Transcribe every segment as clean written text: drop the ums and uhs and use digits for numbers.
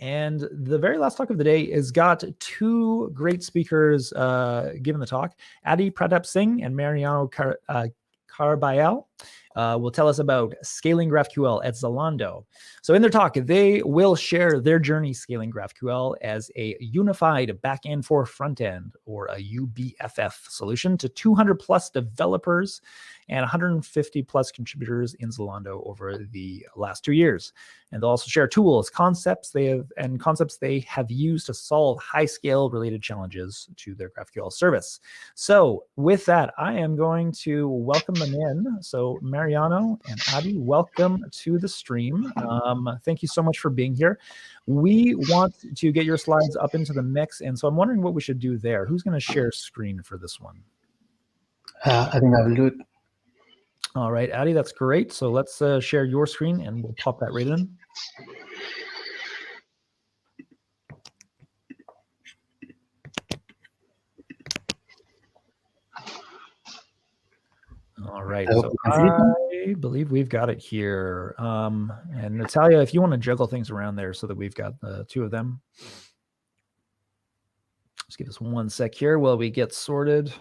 And the very last talk of the day has got two great speakers giving the talk. Aditya Pratap Singh and Mariano Carballal will tell us about scaling GraphQL at Zalando. So in their talk, they will share their journey scaling GraphQL as a unified backend for frontend, or a UBFF solution, to 200 plus developers and 150 plus contributors in Zalando over the last 2 years. And they'll also share tools, concepts they have used to solve high scale related challenges to their GraphQL service. So with that, I am going to welcome them in. So Mariano and Adi, welcome to the stream. Thank you so much for being here. We want to get your slides up into the mix, and so I'm wondering what we should do there. Who's going to share screen for this one? I think I will do it. All right, Adi, that's great. So let's share your screen, and we'll pop that right in. All right, so I believe we've got it here. And Natalia, if you want to juggle things around there so that we've got two of them. Just give us 1 sec here while we get sorted.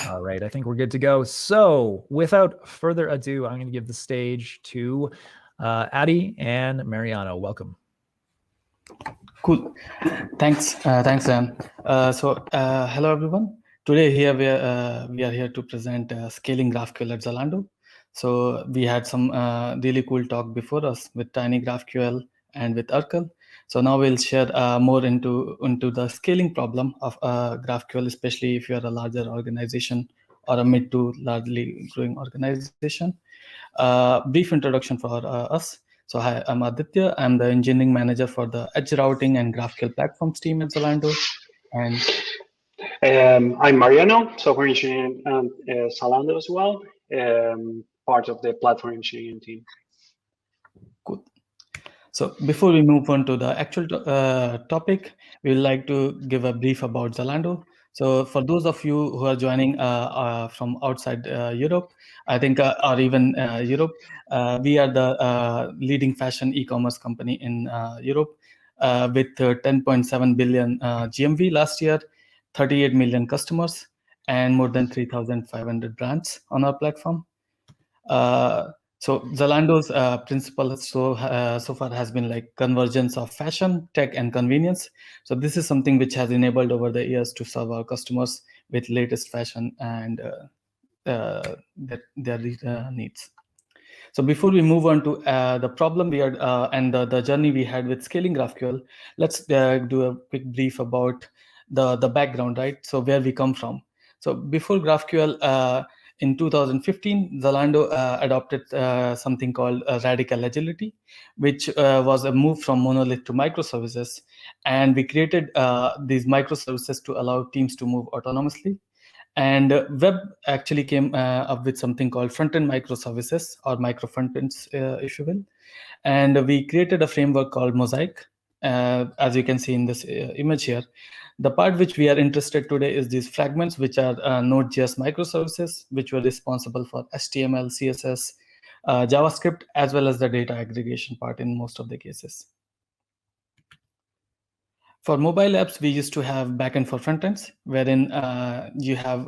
All right, I think we're good to go. So without further ado, I'm going to give the stage to Adi and Mariano. Welcome. Cool. Thanks, Sam. Hello, everyone. Today here we are here to present scaling GraphQL at Zalando. So we had some really cool talk before us with Tiny GraphQL and with Urkel. So now we'll share more into the scaling problem of GraphQL, especially if you are a larger organization or a mid to largely growing organization. Brief introduction for us. So hi, I'm Aditya. I'm the engineering manager for the edge routing and GraphQL platforms team at Zalando. And I'm Mariano, software engineer at Zalando as well, part of the platform engineering team. Good. So before we move on to the actual topic, we would like to give a brief about Zalando. So for those of you who are joining from outside Europe, I think, or even Europe, we are the leading fashion e-commerce company in Europe with 10.7 billion GMV last year, 38 million customers, and more than 3,500 brands on our platform. So Zalando's principle so far has been like convergence of fashion, tech, and convenience. So this is something which has enabled over the years to serve our customers with latest fashion and their needs. So before we move on to the problem we are and the journey we had with scaling GraphQL, let's do a quick brief about the background, right? So where we come from. So before GraphQL, in 2015, Zalando adopted something called radical agility, which was a move from monolith to microservices. And we created these microservices to allow teams to move autonomously. And web actually came up with something called front-end microservices, or micro frontends, if you will. And we created a framework called Mosaic, as you can see in this image here. The part which we are interested today is these fragments, which are node.js microservices, which were responsible for HTML, CSS, JavaScript, as well as the data aggregation part in most of the cases. For mobile apps, we used to have backend for frontends, wherein you have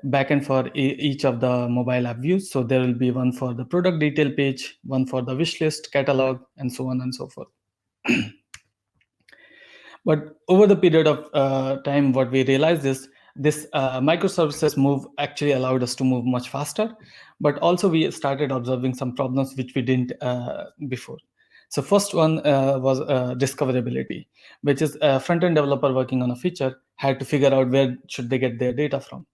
backend for each of the mobile app views. So there will be one for the product detail page, one for the wish list, catalog, and so on and so forth. But over the period of time, what we realized is this microservices move actually allowed us to move much faster, but also we started observing some problems which we didn't before. So first one was discoverability, which is a front-end developer working on a feature had to figure out where should they get their data from.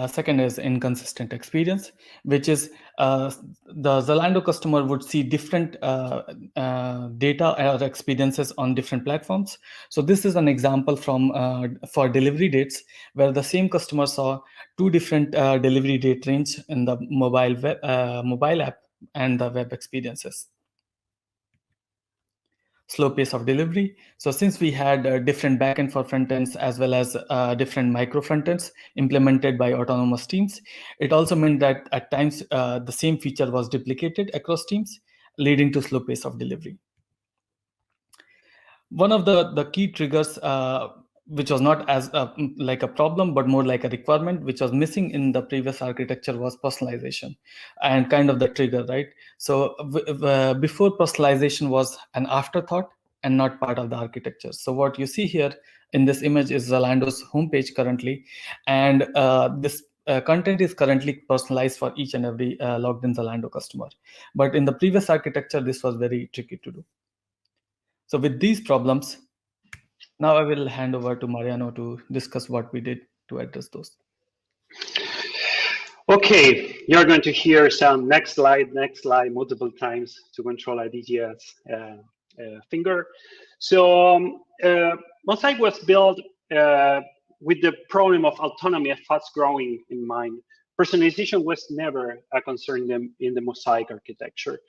Second is inconsistent experience, which is the Zalando customer would see different data or experiences on different platforms. So this is an example from for delivery dates, where the same customer saw two different delivery date range in the mobile app and the web experiences. Slow pace of delivery. So since we had different backend for frontends as well as different micro frontends implemented by autonomous teams, it also meant that at times the same feature was duplicated across teams, leading to slow pace of delivery. One of the key triggers, which was not as like a problem, but more like a requirement, which was missing in the previous architecture, was personalization, and kind of the trigger, right? So before, personalization was an afterthought and not part of the architecture. So what you see here in this image is Zalando's homepage currently, and this content is currently personalized for each and every logged in Zalando customer. But in the previous architecture, this was very tricky to do. So with these problems, now I will hand over to Mariano to discuss what we did to address those. Okay, you're going to hear some next slide multiple times to control Aditya's finger. So Mosaic was built with the problem of autonomy and fast growing in mind. Personalization was never a concern in the Mosaic architecture.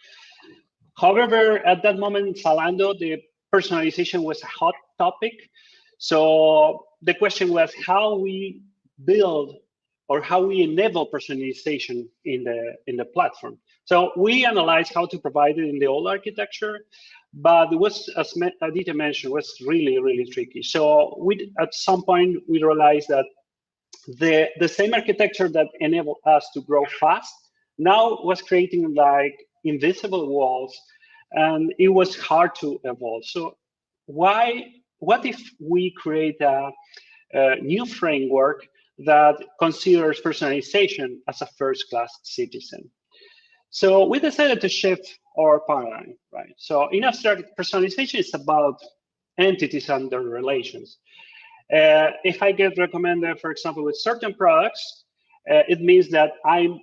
However, at that moment in Zalando, the personalization was a hot topic. So the question was how we build or how we enable personalization in the platform. So we analyzed how to provide it in the old architecture, but it was, as Aditya mentioned, was really, really tricky. So at some point we realized that the same architecture that enabled us to grow fast now was creating like invisible walls, and it was hard to evolve. So what if we create a new framework that considers personalization as a first-class citizen? So we decided to shift our paradigm, right? So in abstract, personalization is about entities and their relations. If I get recommended, for example, with certain products, it means that I'm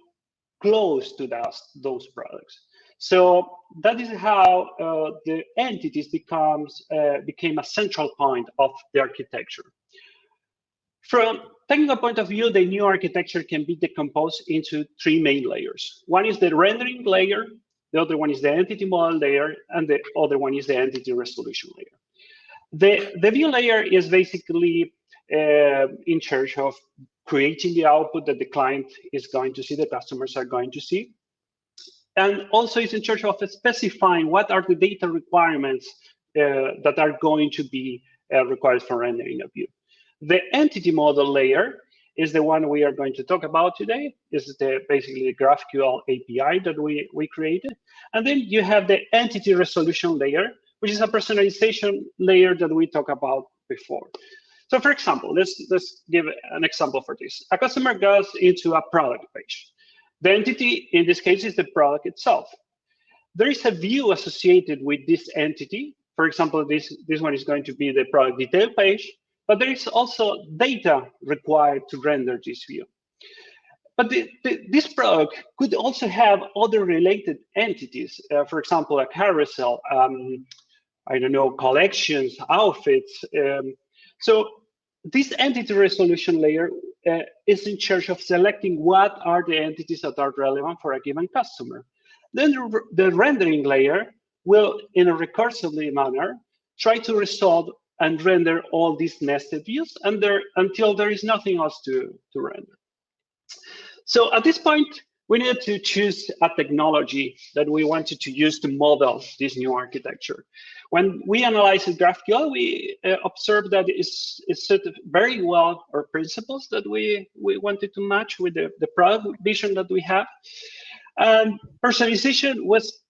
close to those products. So that is how the entities became a central point of the architecture. From technical point of view, the new architecture can be decomposed into three main layers. One is the rendering layer, the other one is the entity model layer, and the other one is the entity resolution layer. The view layer is basically in charge of creating the output that the client is going to see, the customers are going to see. And also is in charge of specifying what are the data requirements that are going to be required for rendering a view. The entity model layer is the one we are going to talk about today. This is basically the GraphQL API that we created. And then you have the entity resolution layer, which is a personalization layer that we talked about before. So for example, let's give an example for this. A customer goes into a product page. The entity in this case is the product itself. There is a view associated with this entity. For example, this one is going to be the product detail page, but there is also data required to render this view. But this product could also have other related entities. For example, a carousel, I don't know, collections, outfits. So this entity resolution layer is in charge of selecting what are the entities that are relevant for a given customer. Then the rendering layer will, in a recursively manner, try to resolve and render all these nested views until there is nothing else to render. So at this point, we needed to choose a technology that we wanted to use to model this new architecture. When we analyzed GraphQL, we observed that it's set very well our principles that we wanted to match with the product vision that we have. And personalization was,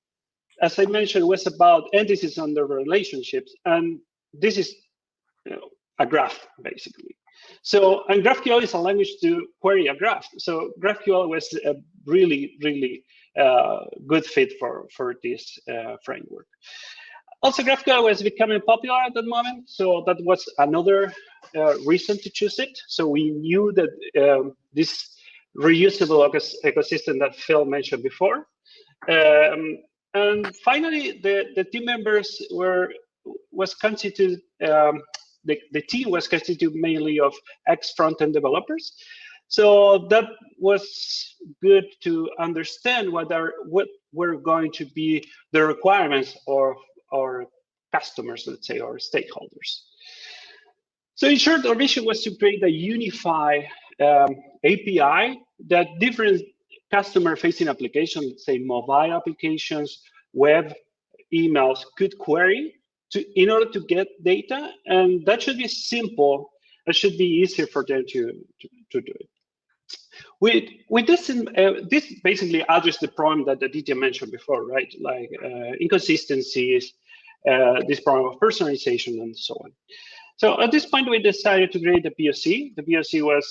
as I mentioned, was about entities and their relationships. And this is a graph, basically. So, and GraphQL is a language to query a graph. So GraphQL was a really, really good fit for this framework. Also, GraphQL was becoming popular at that moment. So that was another reason to choose it. So we knew that this reusable ecosystem that Phil mentioned before. And finally, the team members was constituted, the team was constituted mainly of ex-frontend developers. So that was good to understand what were going to be the requirements of our customers, let's say, or stakeholders. So in short, our vision was to create a unified API that different customer-facing applications, let's say mobile applications, web emails could query in order to get data, and that should be simple. It should be easier for them to do it. With this, this basically addresses the problem that Aditya mentioned before, right? Like inconsistencies, this problem of personalization, and so on. So at this point, we decided to create the POC. The POC was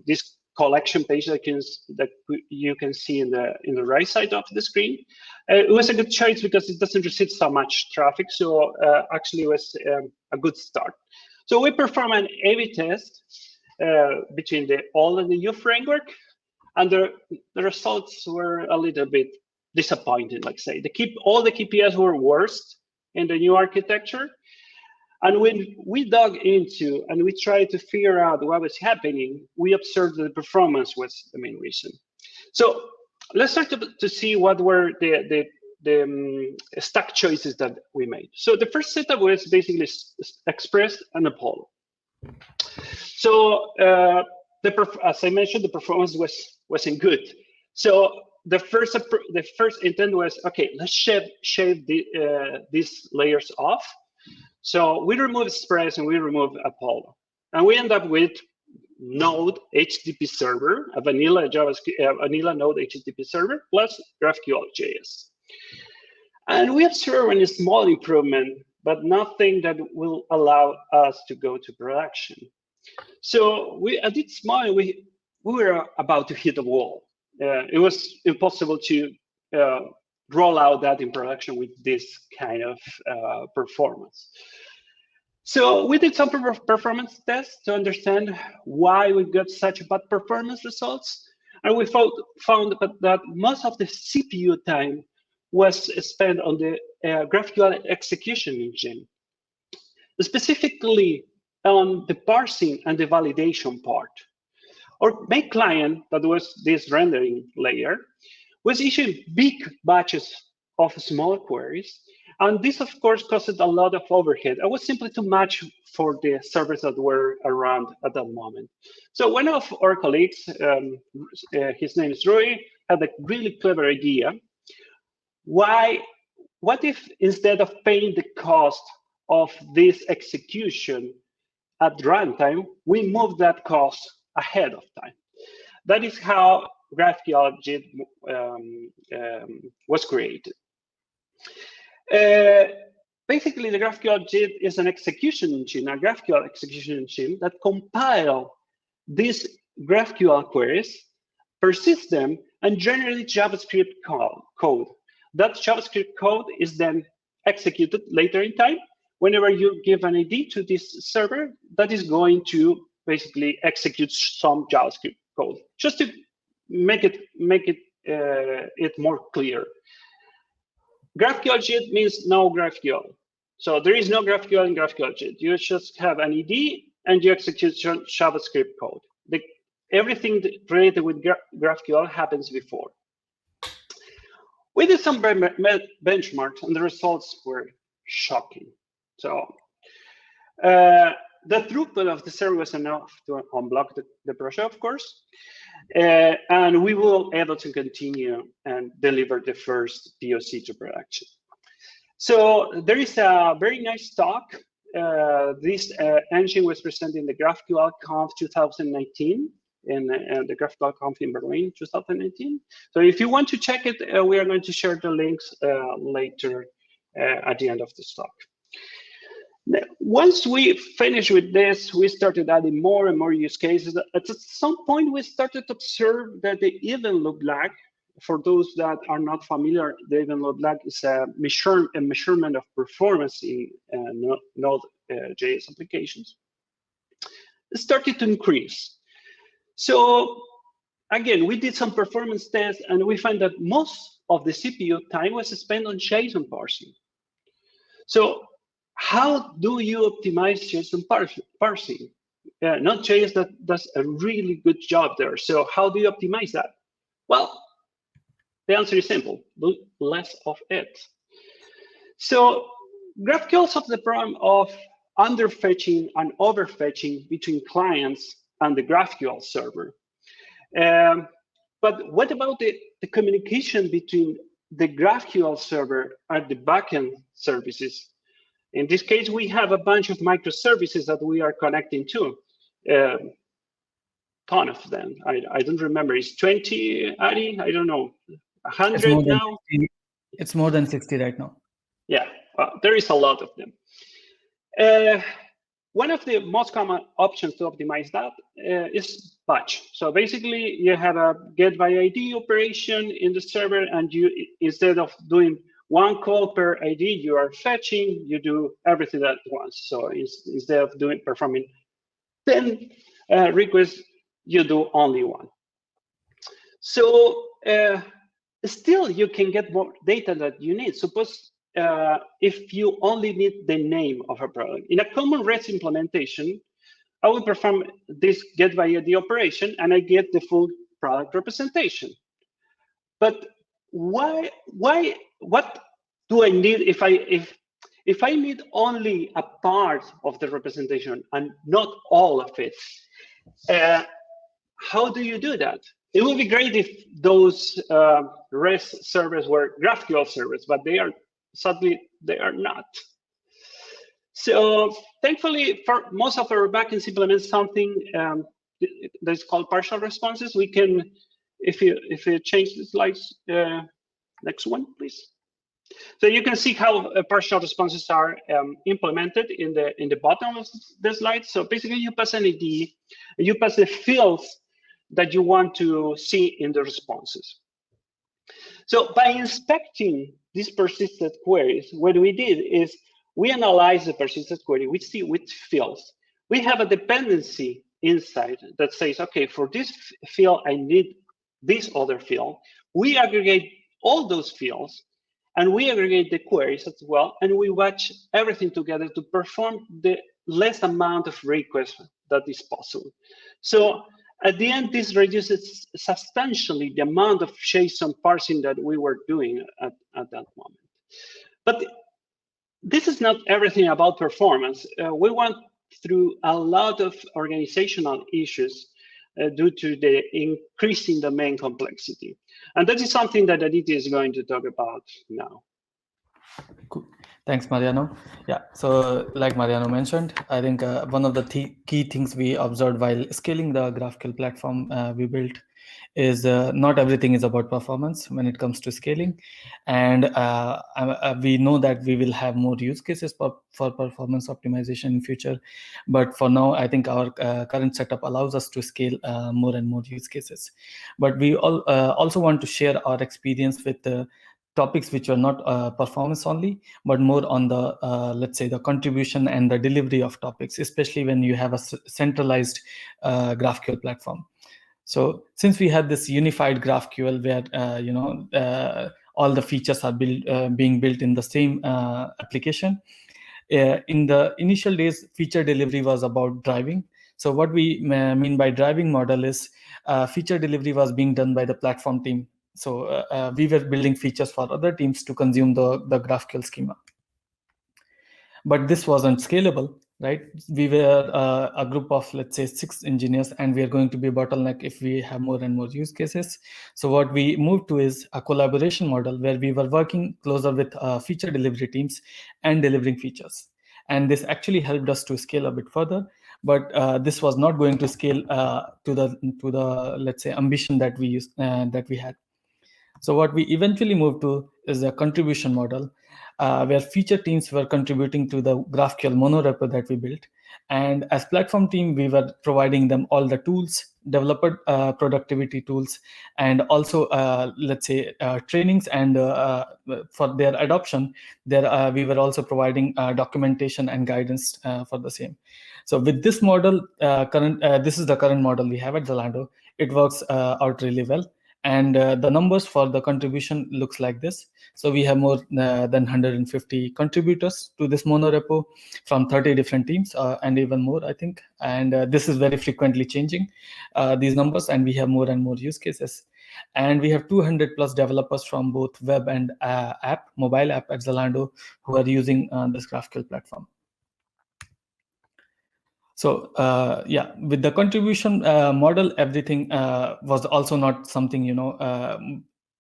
this collection page that you can see in the right side of the screen. It was a good choice because it doesn't receive so much traffic, so actually it was a good start. So we perform an A/B test between the old and the new framework, and the results were a little bit disappointing. Like say, all the KPIs were worst in the new architecture. And when we dug into and we tried to figure out what was happening, we observed that the performance was the main reason. So let's start to see what were the stack choices that we made. So the first setup was basically Express and Apollo. So as I mentioned, the performance wasn't good. So the first intent was, okay, let's shave these layers off. So we remove Express and we remove Apollo, and we end up with Node HTTP server, a vanilla vanilla Node HTTP server plus GraphQL.js. And we observe a small improvement, but nothing that will allow us to go to production. So at this moment, we were about to hit a wall. It was impossible to roll out that in production with this kind of performance. So we did some performance tests to understand why we got such bad performance results. And we found that most of the CPU time was spent on the GraphQL execution engine, specifically on the parsing and the validation part. Our main client, that was this rendering layer, was issuing big batches of small queries. And this, of course, caused a lot of overhead. It was simply too much for the servers that were around at that moment. So one of our colleagues, his name is Rui, had a really clever idea. What if instead of paying the cost of this execution at runtime, we move that cost ahead of time? That is how GraphQL JIT was created. Basically, the GraphQL JIT is an execution engine, a GraphQL execution engine that compile these GraphQL queries, persist them, and generate JavaScript code. That JavaScript code is then executed later in time. Whenever you give an ID to this server, that is going to basically execute some JavaScript code, just to make it more clear. GraphQL JIT means no GraphQL. So there is no GraphQL in GraphQL JIT. You just have an ID and you execute JavaScript code. Everything related with GraphQL happens before. We did some benchmarks and the results were shocking. So the throughput of the server was enough to unblock the project, of course. And we were able to continue and deliver the first POC to production. So there is a very nice talk. This engine was presented in the GraphQL Conf 2019, in the GraphQL Conf in Berlin 2019. So if you want to check it, we are going to share the links later at the end of this talk. Once we finished with this, we started adding more and more use cases. At some point, we started to observe that the event loop lag, for those that are not familiar, the event loop lag is a measurement of performance in Node.js applications. It started to increase. So again, we did some performance tests, and we find that most of the CPU time was spent on JSON parsing. So how do you optimize JSON parsing? Node.js that does a really good job there. So how do you optimize that? Well, the answer is simple: do less of it. So GraphQL solves the problem of underfetching and overfetching between clients and the GraphQL server. But what about the communication between the GraphQL server are the backend services. In this case, we have a bunch of microservices that we are connecting to. Ton of them. I don't remember. It's 20, Ari? I don't know. 100 now? It's more than 60 right now. Yeah, there is a lot of them. One of the most common options to optimize that is batch. So basically, you have a get by ID operation in the server, and you, instead of doing one call per ID, you are fetching, you do everything at once. So instead of performing 10 requests, you do only one. So still, you can get more data that you need. Suppose if you only need the name of a product. In a common REST implementation, I will perform this get by ID operation, and I get the full product representation. But what do I need if I need only a part of the representation and not all of it? How do you do that? It would be great if those REST servers were GraphQL servers, but sadly, they are not. So thankfully, for most of our backends implement something that's called partial responses. We can, if you change the slides, next one, please. So you can see how partial responses are implemented in the bottom of the slide. So basically, you pass an ID, you pass the fields that you want to see in the responses. So by inspecting these persisted queries, what we did is we analyze the persisted query. We see which fields. We have a dependency inside that says, okay, for this field, I need this other field. We aggregate all those fields, and we aggregate the queries as well, and we watch everything together to perform the less amount of requests that is possible. So at the end, this reduces substantially the amount of JSON parsing that we were doing at that moment. But this is not everything about performance. We went through a lot of organizational issues due to the increasing domain complexity. And that is something that Aditya is going to talk about now. Cool. Thanks, Mariano. Yeah, so like Mariano mentioned, I think one of the key things we observed while scaling the GraphQL platform we built is not everything is about performance when it comes to scaling. And we know that we will have more use cases for performance optimization in future. But for now, I think our current setup allows us to scale more and more use cases. But we also want to share our experience with the topics which are not performance only, but more on the, let's say, the contribution and the delivery of topics, especially when you have a centralized GraphQL platform. So since we had this unified GraphQL where all the features are being built in the same application, in the initial days, feature delivery was about driving. So what we mean by driving model is feature delivery was being done by the platform team. So we were building features for other teams to consume the GraphQL schema. But this wasn't scalable, right? We were a group of, let's say, 6 engineers, and we are going to be a bottleneck if we have more and more use cases. So what we moved to is a collaboration model where we were working closer with feature delivery teams and delivering features. And this actually helped us to scale a bit further. But this was not going to scale to the let's say ambition that we had. So what we eventually moved to is a contribution model where feature teams were contributing to the GraphQL monorepo that we built. And as platform team, we were providing them all the tools, developer productivity tools, and also, let's say, trainings. And for their adoption, we were also providing documentation and guidance for the same. So with this model, this is the current model we have at Zalando. It works out really well. And the numbers for the contribution looks like this. So we have more than 150 contributors to this monorepo from 30 different teams and even more, I think. And this is very frequently changing, these numbers, and we have more and more use cases. And we have 200 plus developers from both web and mobile app at Zalando who are using this GraphQL platform. So yeah, with the contribution model, everything was also not something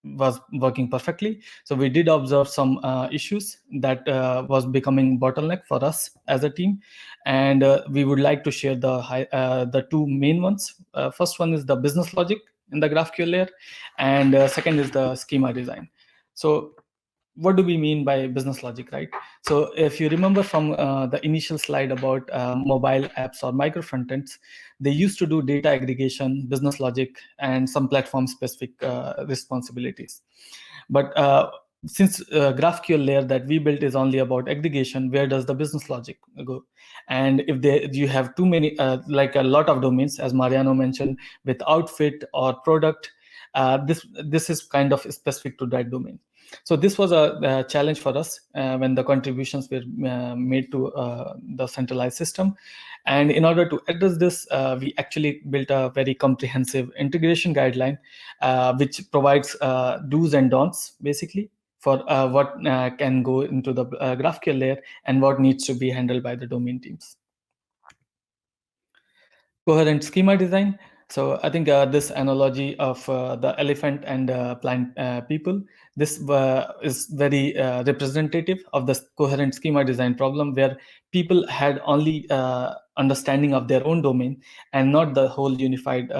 was working perfectly. So we did observe some issues that was becoming bottleneck for us as a team, and we would like to share the two main ones. First one is the business logic in the GraphQL layer, and second is the schema design. So what do we mean by business logic, right? So if you remember from the initial slide about mobile apps or micro frontends, they used to do data aggregation, business logic, and some platform specific responsibilities. But since GraphQL layer that we built is only about aggregation, where does the business logic go? And if you have too many, like a lot of domains, as Mariano mentioned, with outfit or product, this is kind of specific to that domain. So this was a challenge for us when the contributions were made to the centralized system. And in order to address this, we actually built a very comprehensive integration guideline, which provides do's and don'ts, basically, for what can go into the GraphQL layer and what needs to be handled by the domain teams. Coherent schema design. So I think this analogy of the elephant and blind people, this is very representative of the coherent schema design problem, where people had only understanding of their own domain and not the whole unified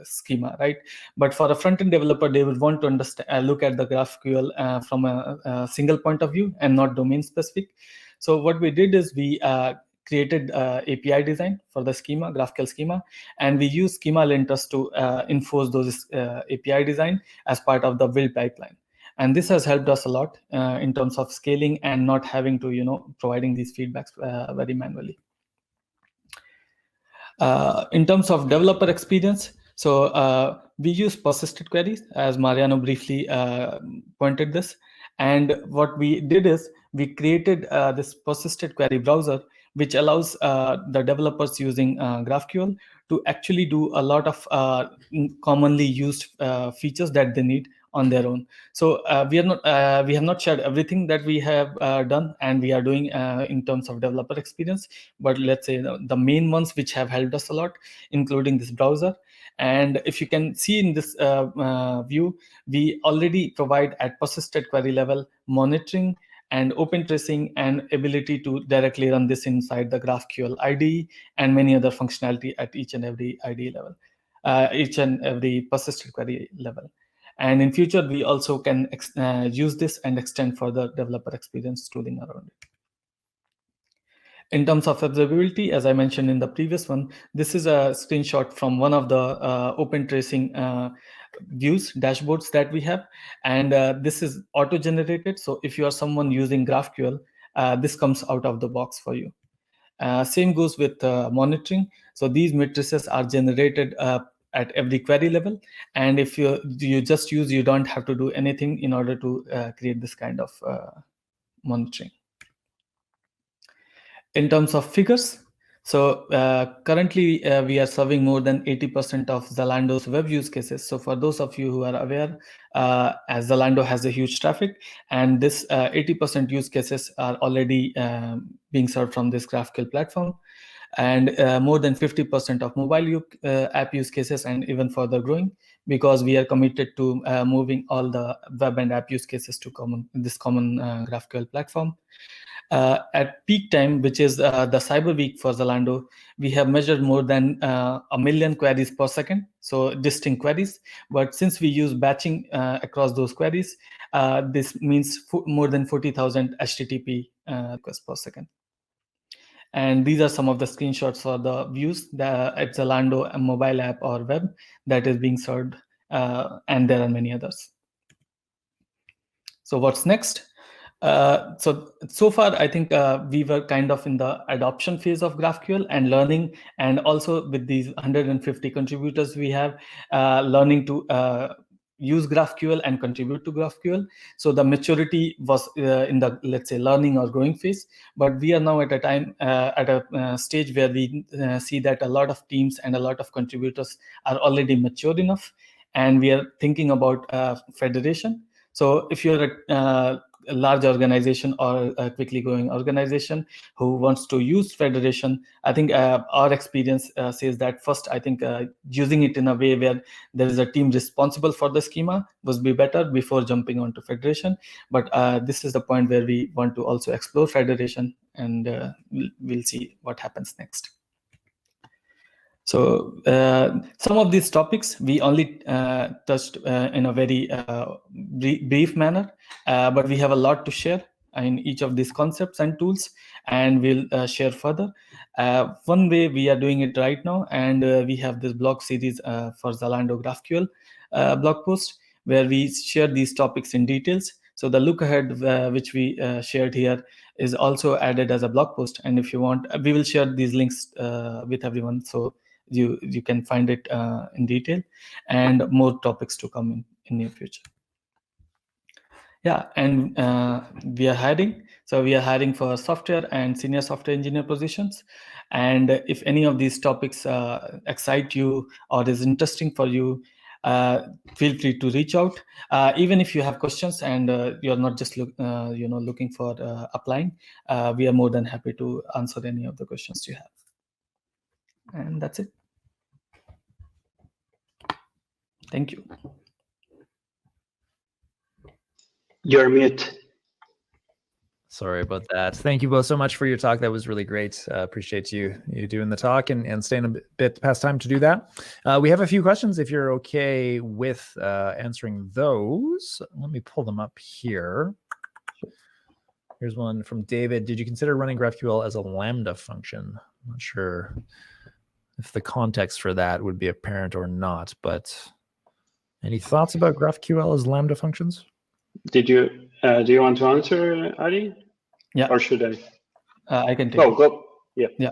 schema, right? But for a front-end developer, they would want to understand, look at the GraphQL from a single point of view and not domain specific. So what we did is we created API design for the schema, GraphQL schema, and we use schema linters to enforce those API design as part of the build pipeline. And this has helped us a lot in terms of scaling and not having to, providing these feedbacks very manually. In terms of developer experience, so we use persisted queries, as Mariano briefly pointed this. And what we did is we created this persisted query browser, which allows the developers using GraphQL to actually do a lot of commonly used features that they need on their own. So we have not shared everything that we have done and we are doing in terms of developer experience, but let's say the main ones which have helped us a lot, including this browser. And if you can see in this view, we already provide at persisted query level monitoring and open tracing and ability to directly run this inside the GraphQL IDE and many other functionality at each and every IDE level, each and every persisted query level. And in future, we also can use this and extend further developer experience tooling around it. In terms of observability, as I mentioned in the previous one, this is a screenshot from one of the open tracing views, dashboards that we have. And this is auto-generated. So if you are someone using GraphQL, this comes out of the box for you. Same goes with monitoring. So these matrices are generated at every query level. And if you just use, you don't have to do anything in order to create this kind of monitoring. In terms of figures, so currently we are serving more than 80% of Zalando's web use cases. So for those of you who are aware, as Zalando has a huge traffic, and this 80% use cases are already being served from this GraphQL platform, and more than 50% of mobile app use cases, and even further growing, because we are committed to moving all the web and app use cases to this common GraphQL platform. At peak time, which is the Cyber Week for Zalando, we have measured more than 1 million queries per second, so distinct queries. But since we use batching across those queries, this means more than 40,000 HTTP requests per second. And these are some of the screenshots for the views at Zalando, a mobile app or web that is being served, and there are many others. So what's next? So far, I think we were kind of in the adoption phase of GraphQL and learning, and also with these 150 contributors we have, learning to use GraphQL and contribute to GraphQL. So the maturity was in the, let's say, learning or growing phase. But we are now at a time, at a stage where we see that a lot of teams and a lot of contributors are already mature enough, and we are thinking about federation. So if you're a large organization or a quickly growing organization who wants to use federation, I think our experience says that first, I think using it in a way where there is a team responsible for the schema would be better before jumping onto federation. But this is the point where we want to also explore federation, and we'll see what happens next. So some of these topics we only touched in a very brief manner, but we have a lot to share in each of these concepts and tools, and we'll share further. One way we are doing it right now, and we have this blog series for Zalando GraphQL blog post, where we share these topics in details. So the look ahead which we shared here is also added as a blog post, and if you want, we will share these links with everyone, so you can find it in detail, and more topics to come in near future. Yeah, and we are hiring. So we are hiring for software and senior software engineer positions. And if any of these topics excite you or is interesting for you, feel free to reach out. Even if you have questions and you're not just looking for applying, we are more than happy to answer any of the questions you have. And that's it. Thank you. You're mute. Sorry about that. Thank you both so much for your talk. That was really great. Appreciate you doing the talk and staying a bit past time to do that. We have a few questions if you're okay with answering those. Let me pull them up here. Here's one from David. Did you consider running GraphQL as a Lambda function? I'm not sure if the context for that would be apparent or not, but any thoughts about GraphQL as Lambda functions? Did you do you want to answer, Adi? Yeah. Or should I? I can take it. Go. Yeah. Yeah.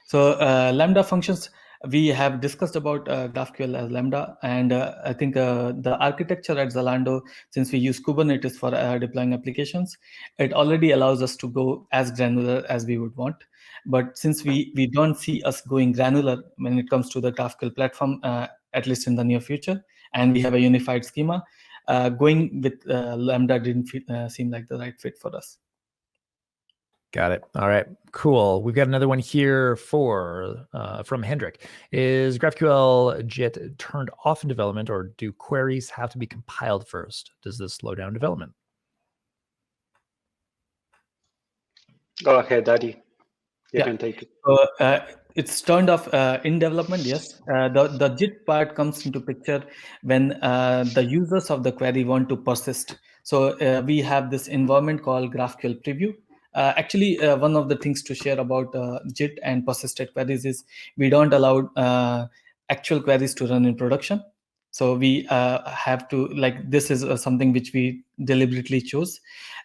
So Lambda functions, we have discussed about GraphQL as Lambda, and I think the architecture at Zalando, since we use Kubernetes for deploying applications, it already allows us to go as granular as we would want. But since we don't see us going granular when it comes to the GraphQL platform, at least in the near future, and we have a unified schema, going with Lambda didn't seem like the right fit for us. Got it. All right, cool. We've got another one here from Hendrik. Is GraphQL JIT turned off in development, or do queries have to be compiled first? Does this slow down development? Go ahead, Adi. You can take it. So it's turned off in development, yes. The JIT part comes into picture when the users of the query want to persist. So we have this environment called Graphql Preview. Actually, one of the things to share about JIT and persisted queries is we don't allow actual queries to run in production. So we have to, this is something which we deliberately chose,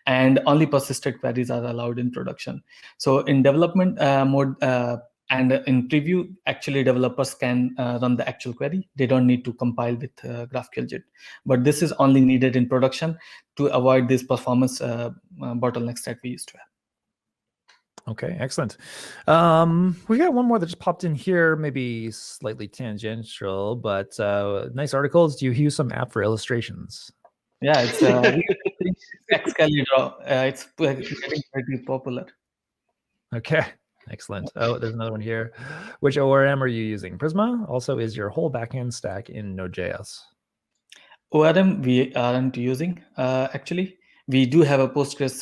and only persisted queries are allowed in production. So in development mode and in preview, actually developers can run the actual query. They don't need to compile with GraphQL JIT. But this is only needed in production to avoid these performance bottlenecks that we used to have. Okay, excellent. We got one more that just popped in here, maybe slightly tangential, but nice articles. Do you use some app for illustrations? Yeah, it's Excalibur. It's getting pretty popular. Okay, excellent. Oh, there's another one here. Which ORM are you using? Prisma? Also, is your whole backend stack in Node.js? ORM we aren't using, actually. We do have a Postgres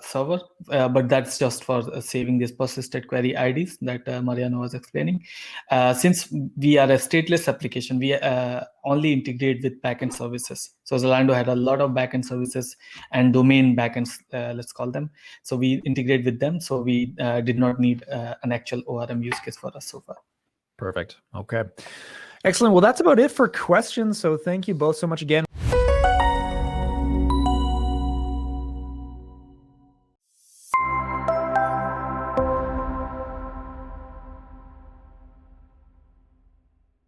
server, but that's just for saving these persisted query IDs that Mariano was explaining. Since we are a stateless application, we only integrate with backend services. So Zalando had a lot of backend services and domain backends, let's call them. So we integrate with them. So we did not need an actual ORM use case for us so far. Perfect. Okay. Excellent. Well, that's about it for questions. So thank you both so much again.